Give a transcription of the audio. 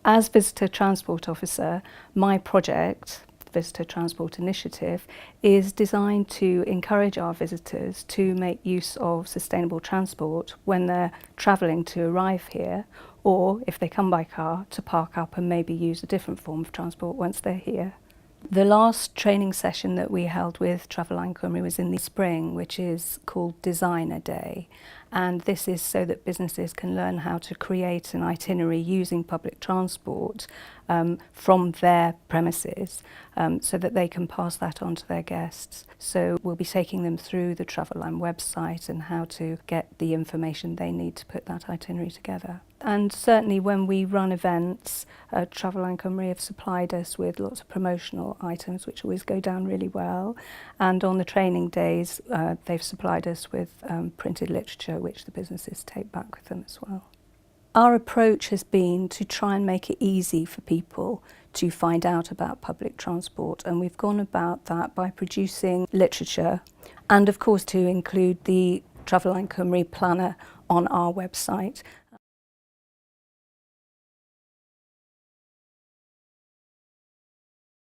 As Visitor Transport Officer, my project, Visitor Transport Initiative, is designed to encourage our visitors to make use of sustainable transport when they're travelling to arrive here, or if they come by car, to park up and maybe use a different form of transport once they're here. The last training session that we held with Traveline Cymru was in the spring, which is called Designer Day. And this is so that businesses can learn how to create an itinerary using public transport from their premises so that they can pass that on to their guests. So we'll be taking them through the Traveline website and how to get the information they need to put that itinerary together. And certainly when we run events, Traveline Cymru have supplied us with lots of promotional items which always go down really well. And on the training days, they've supplied us with printed literature which the businesses take back with them as well. Our approach has been to try and make it easy for people to find out about public transport, and we've gone about that by producing literature and of course to include the Traveline Cymru planner on our website.